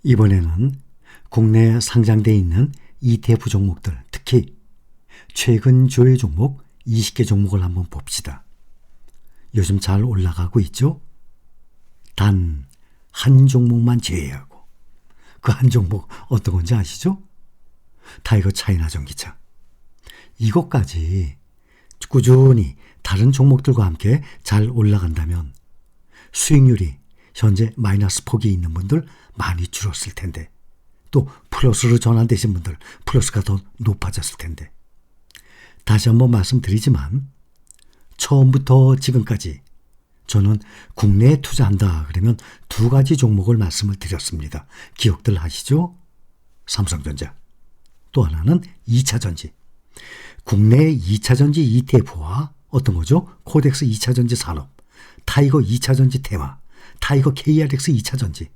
이번에는 국내에 상장돼 있는 ETF 종목들, 특히 최근 조회 종목 20개 종목을 한번 봅시다. 요즘 잘 올라가고 있죠? 단 한 종목만 제외하고. 그 한 종목 어떤 건지 아시죠? 타이거 차이나 전기차. 이것까지 꾸준히 다른 종목들과 함께 잘 올라간다면 수익률이 현재 마이너스 폭이 있는 분들 많이 줄었을 텐데, 또 플러스로 전환되신 분들 플러스가 더 높아졌을 텐데, 다시 한번 말씀드리지만 처음부터 지금까지 저는 국내에 투자한다 그러면 두 가지 종목을 말씀을 드렸습니다. 기억들 하시죠? 삼성전자, 또 하나는 2차전지. 국내 2차전지 ETF와 어떤 거죠? 코덱스 2차전지 산업, 타이거 2차전지 테마, 타이거 KRX 2차전지.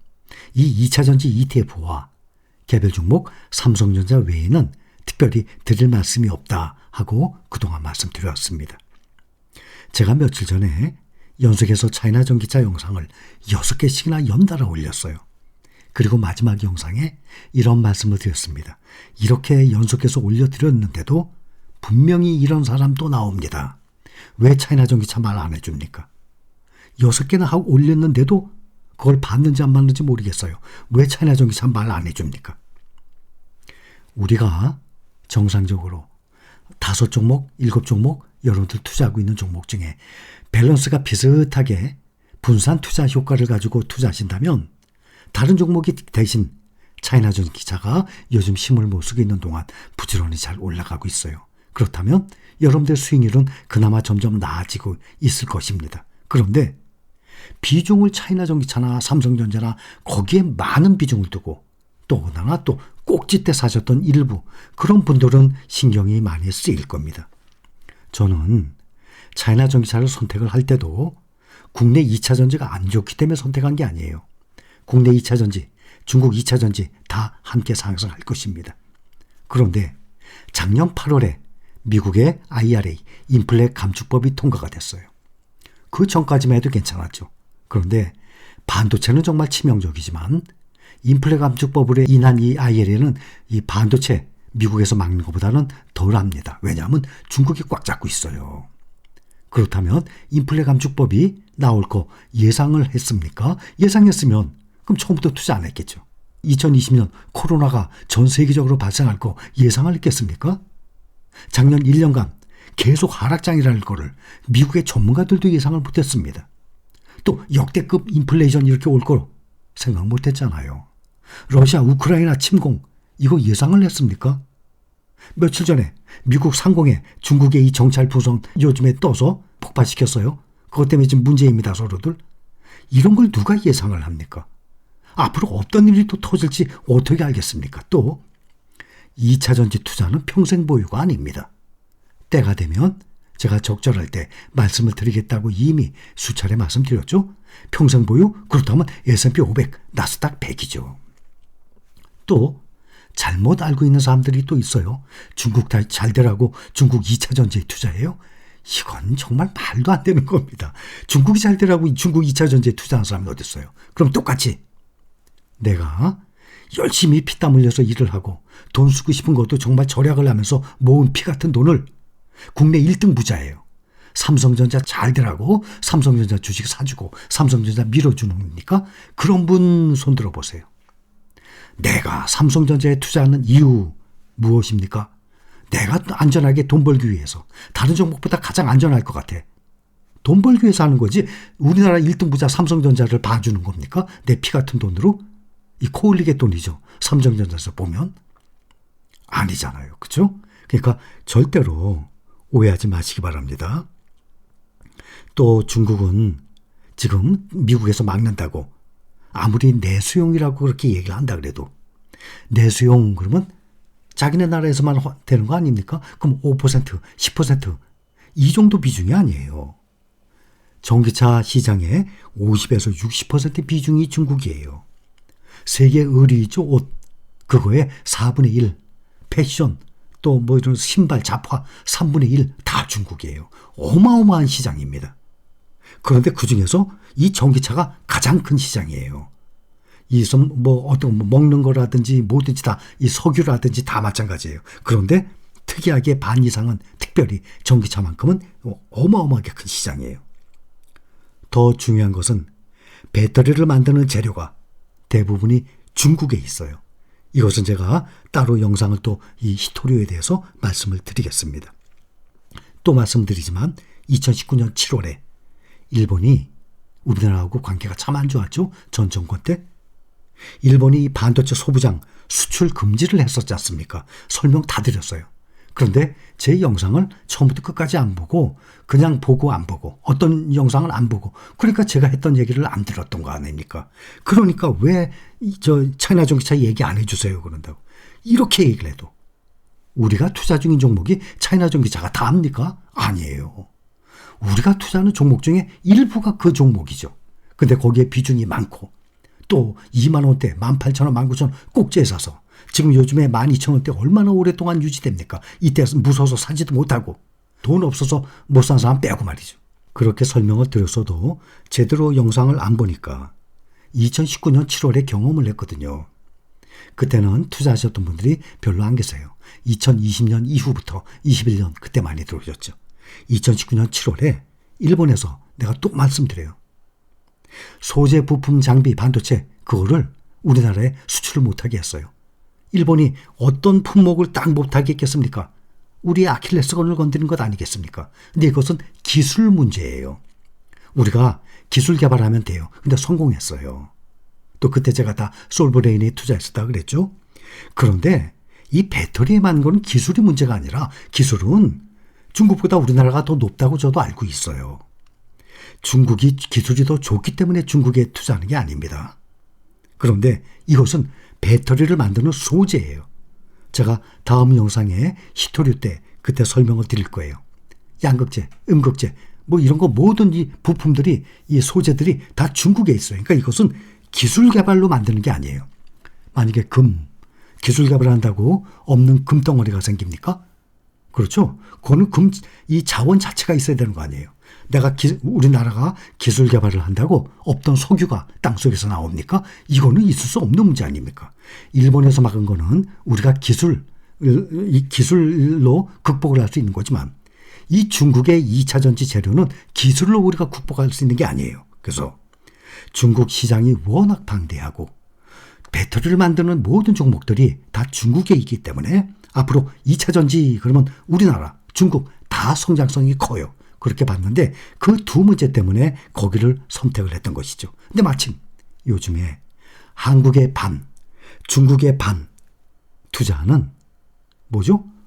이 2차전지 ETF와 개별 종목 삼성전자 외에는 특별히 드릴 말씀이 없다 하고 그동안 말씀드렸습니다. 제가 며칠 전에 연속해서 차이나 전기차 영상을 6개씩이나 연달아 올렸어요. 그리고 마지막 영상에 이런 말씀을 드렸습니다. 이렇게 연속해서 올려드렸는데도 분명히 이런 사람도 나옵니다. 왜 차이나 전기차 말 안 해줍니까? 6개나 하고 올렸는데도 그걸 봤는지 안 봤는지 모르겠어요. 왜 차이나 전기차 말 안 해줍니까? 우리가 정상적으로 5종목, 7종목 여러분들 투자하고 있는 종목 중에 밸런스가 비슷하게 분산 투자 효과를 가지고 투자하신다면 다른 종목이 대신 차이나 전기차가 요즘 힘을 못 쓰고 있는 동안 부지런히 잘 올라가고 있어요. 그렇다면 여러분들 수익률은 그나마 점점 나아지고 있을 것입니다. 그런데 비중을 차이나 전기차나 삼성전자나 거기에 많은 비중을 두고 또 하나 또 꼭지 때 사셨던 일부 그런 분들은 신경이 많이 쓰일 겁니다. 저는 차이나 전기차를 선택을 할 때도 국내 2차전지가 안 좋기 때문에 선택한 게 아니에요. 국내 2차전지, 중국 2차전지 다 함께 상승할 것입니다. 그런데 작년 8월에 미국의 IRA, 인플레 감축법이 통과가 됐어요. 그 전까지만 해도 괜찮았죠. 그런데 반도체는 정말 치명적이지만 인플레 감축법으로 인한 이 IRA는 이 반도체 미국에서 막는 것보다는 덜합니다. 왜냐하면 중국이 꽉 잡고 있어요. 그렇다면 인플레 감축법이 나올 거 예상을 했습니까? 예상했으면 그럼 처음부터 투자 안 했겠죠. 2020년 코로나가 전 세계적으로 발생할 거 예상을 했겠습니까? 작년 1년간 계속 하락장이라는 거를 미국의 전문가들도 예상을 못했습니다. 또 역대급 인플레이션 이렇게 올 거 생각 못했잖아요. 러시아 우크라이나 침공 이거 예상을 했습니까? 며칠 전에 미국 상공에 중국의 이 정찰 부선 요즘에 떠서 폭발시켰어요. 그것 때문에 지금 문제입니다, 서로들. 이런 걸 누가 예상을 합니까? 앞으로 어떤 일이 또 터질지 어떻게 알겠습니까? 또 2차전지 투자는 평생 보유가 아닙니다. 때가 되면 제가 적절할 때 말씀을 드리겠다고 이미 수차례 말씀드렸죠. 평생 보유? 그렇다면 S&P 500, 나스닥 100이죠. 또 잘못 알고 있는 사람들이 또 있어요. 중국 다 잘 되라고 중국 2차전지에 투자해요? 이건 정말 말도 안 되는 겁니다. 중국이 잘 되라고 중국 2차전지에 투자하는 사람이 어디 있어요? 그럼 똑같이 내가 열심히 피땀 흘려서 일을 하고 돈 쓰고 싶은 것도 정말 절약을 하면서 모은 피 같은 돈을 국내 1등 부자예요. 삼성전자 잘 되라고 삼성전자 주식 사주고 삼성전자 밀어주는 겁니까? 그런 분 손들어 보세요. 내가 삼성전자에 투자하는 이유 무엇입니까? 내가 안전하게 돈 벌기 위해서. 다른 종목보다 가장 안전할 것 같아. 돈 벌기 위해서 하는 거지 우리나라 1등 부자 삼성전자를 봐주는 겁니까? 내 피 같은 돈으로? 이 코 흘리게 돈이죠. 삼성전자에서 보면. 아니잖아요. 그렇죠? 그러니까 절대로 오해하지 마시기 바랍니다. 또 중국은 지금 미국에서 막는다고 아무리 내수용이라고 그렇게 얘기를 한다 그래도 내수용 그러면 자기네 나라에서만 되는 거 아닙니까? 그럼 5%, 10% 이 정도 비중이 아니에요. 전기차 시장의 50에서 60% 비중이 중국이에요. 세계 의류죠. 옷 그거에 4분의 1 패션 또 뭐 이런 신발 잡화 3분의 1 다 중국이에요. 어마어마한 시장입니다. 그런데 그중에서 이 전기차가 가장 큰 시장이에요. 어떤 먹는 거라든지 뭐든지 다 이 석유라든지 다 마찬가지예요. 그런데 특이하게 반 이상은 특별히 전기차만큼은 어마어마하게 큰 시장이에요. 더 중요한 것은 배터리를 만드는 재료가 대부분이 중국에 있어요. 이것은 제가 따로 영상을 또 이 히토류에 대해서 말씀을 드리겠습니다. 또 말씀드리지만 2019년 7월에 일본이 우리나라하고 관계가 참 안 좋았죠. 전 정권 때. 일본이 반도체 소부장 수출 금지를 했었지 않습니까? 설명 다 드렸어요. 그런데 제 영상을 처음부터 끝까지 안 보고 그냥 보고 안 보고 어떤 영상을 안 보고 그러니까 제가 했던 얘기를 안 들었던 거 아닙니까? 그러니까 왜 차이나 전기차 얘기 안 해주세요 그런다고. 이렇게 얘기를 해도 우리가 투자 중인 종목이 차이나 전기차가 다입니까? 아니에요. 우리가 투자하는 종목 중에 일부가 그 종목이죠. 근데 거기에 비중이 많고 또 2만 원대, 18,000원, 19,000원 꼭지에 사서 지금 요즘에 12,000원대 얼마나 오랫동안 유지됩니까? 이때 무서워서 사지도 못하고 돈 없어서 못 산 사람 빼고 말이죠. 그렇게 설명을 드렸어도 제대로 영상을 안 보니까 2019년 7월에 경험을 했거든요. 그때는 투자하셨던 분들이 별로 안 계세요. 2020년 이후부터 21년 그때 많이 들어오셨죠. 2019년 7월에 일본에서 내가 또 말씀드려요. 소재, 부품, 장비, 반도체 그거를 우리나라에 수출을 못하게 했어요. 일본이 어떤 품목을 딱 못하게 했겠습니까? 우리의 아킬레스건을 건드린 것 아니겠습니까? 근데 이것은 기술 문제예요. 우리가 기술 개발하면 돼요. 근데 성공했어요. 또 그때 제가 다 솔브레인에 투자했었다 그랬죠. 그런데 이 배터리에만 건 기술이 문제가 아니라 기술은 중국보다 우리나라가 더 높다고 저도 알고 있어요. 중국이 기술이 더 좋기 때문에 중국에 투자하는 게 아닙니다. 그런데 이것은 배터리를 만드는 소재예요. 제가 다음 영상에 히토류 때 그때 설명을 드릴 거예요. 양극재, 음극재 이런 거 모든 이 부품들이 이 소재들이 다 중국에 있어요. 그러니까 이것은 기술 개발로 만드는 게 아니에요. 만약에 기술 개발한다고 없는 금덩어리가 생깁니까? 그렇죠? 그거는 이 자원 자체가 있어야 되는 거 아니에요. 우리나라가 기술 개발을 한다고 없던 석유가 땅속에서 나옵니까? 이거는 있을 수 없는 문제 아닙니까? 일본에서 막은 거는 우리가 기술로 극복을 할 수 있는 거지만 이 중국의 2차 전지 재료는 기술로 우리가 극복할 수 있는 게 아니에요. 그래서 중국 시장이 워낙 방대하고 배터리를 만드는 모든 종목들이 다 중국에 있기 때문에 앞으로 2차 전지 그러면 우리나라, 중국 다 성장성이 커요. 그렇게 봤는데 그 두 문제 때문에 거기를 선택을 했던 것이죠. 근데 마침 요즘에 한국의 반, 중국의 반 투자하는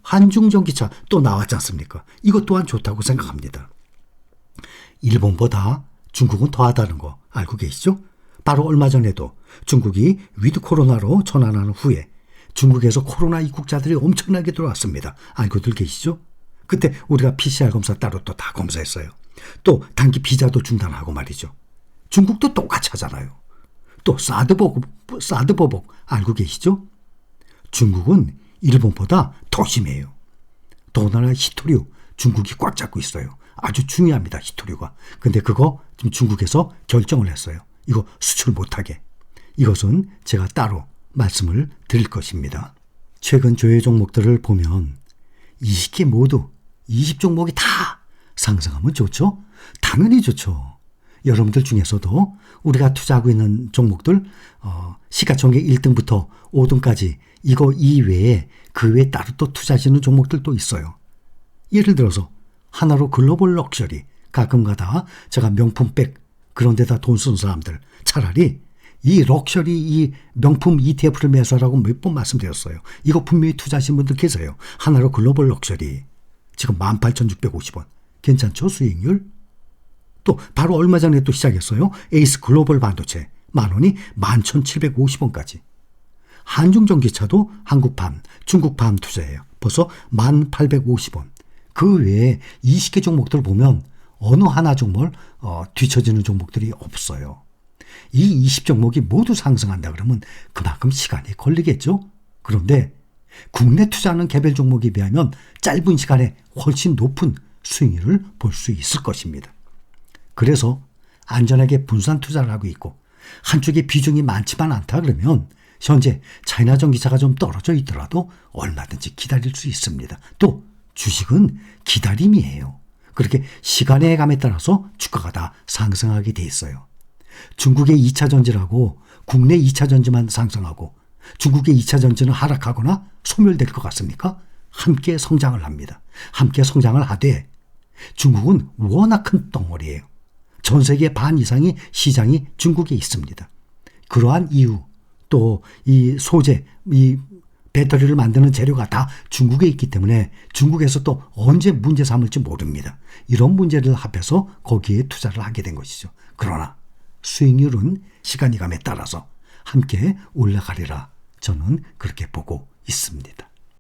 한중전기차 또 나왔지 않습니까? 이것 또한 좋다고 생각합니다. 일본보다 중국은 더하다는 거 알고 계시죠? 바로 얼마 전에도 중국이 위드 코로나로 전환하는 후에 중국에서 코로나 입국자들이 엄청나게 들어왔습니다. 알고들 계시죠? 그때 우리가 PCR 검사 따로 또 다 검사했어요. 또 단기 비자도 중단하고 말이죠. 중국도 똑같이 하잖아요. 또 사드 보복 알고 계시죠? 중국은 일본보다 더 심해요. 더군다나 히토류 중국이 꽉 잡고 있어요. 아주 중요합니다. 히토류가. 근데 그거 지금 중국에서 결정을 했어요. 이거 수출 못하게. 이것은 제가 따로 말씀을 드릴 것입니다. 최근 조회 종목들을 보면 20개 모두 20종목이 다 상승하면 좋죠? 당연히 좋죠. 여러분들 중에서도 우리가 투자하고 있는 종목들 시가총액 1등부터 5등까지 이거 이외에 그 외에 따로 또 투자하시는 종목들도 있어요. 예를 들어서 하나로 글로벌 럭셔리 가끔가다 제가 명품백 그런 데다 돈 쓰는 사람들 차라리 이 럭셔리 이 명품 ETF를 매수하라고 몇 번 말씀드렸어요. 이거 분명히 투자하신 분들 계세요. 하나로 글로벌 럭셔리 지금 18,650원 괜찮죠? 수익률? 또 바로 얼마 전에 또 시작했어요. 에이스 글로벌 반도체 10,000원이 11,750원까지. 한중전기차도 한국팜, 중국팜 투자예요. 벌써 1,850원. 그 외에 20개 종목들 보면 어느 하나 종목 뒤처지는 종목들이 없어요. 이 20종목이 모두 상승한다 그러면 그만큼 시간이 걸리겠죠. 그런데 국내 투자하는 개별 종목에 비하면 짧은 시간에 훨씬 높은 수익률을 볼 수 있을 것입니다. 그래서 안전하게 분산 투자를 하고 있고 한쪽에 비중이 많지만 않다 그러면 현재 차이나 전기차가 좀 떨어져 있더라도 얼마든지 기다릴 수 있습니다. 또 주식은 기다림이에요. 그렇게 시간의 감에 따라서 주가가 다 상승하게 돼 있어요. 중국의 2차 전지라고 국내 2차 전지만 상승하고 중국의 2차 전지는 하락하거나 소멸될 것 같습니까? 함께 성장을 합니다. 함께 성장을 하되 중국은 워낙 큰 덩어리예요. 전 세계 반 이상의 시장이 중국에 있습니다. 그러한 이유, 또 이 소재, 이 배터리를 만드는 재료가 다 중국에 있기 때문에 중국에서 또 언제 문제 삼을지 모릅니다. 이런 문제를 합해서 거기에 투자를 하게 된 것이죠. 그러나 수익률은 시간이 감에 따라서 함께 올라가리라 저는 그렇게 보고 있습니다.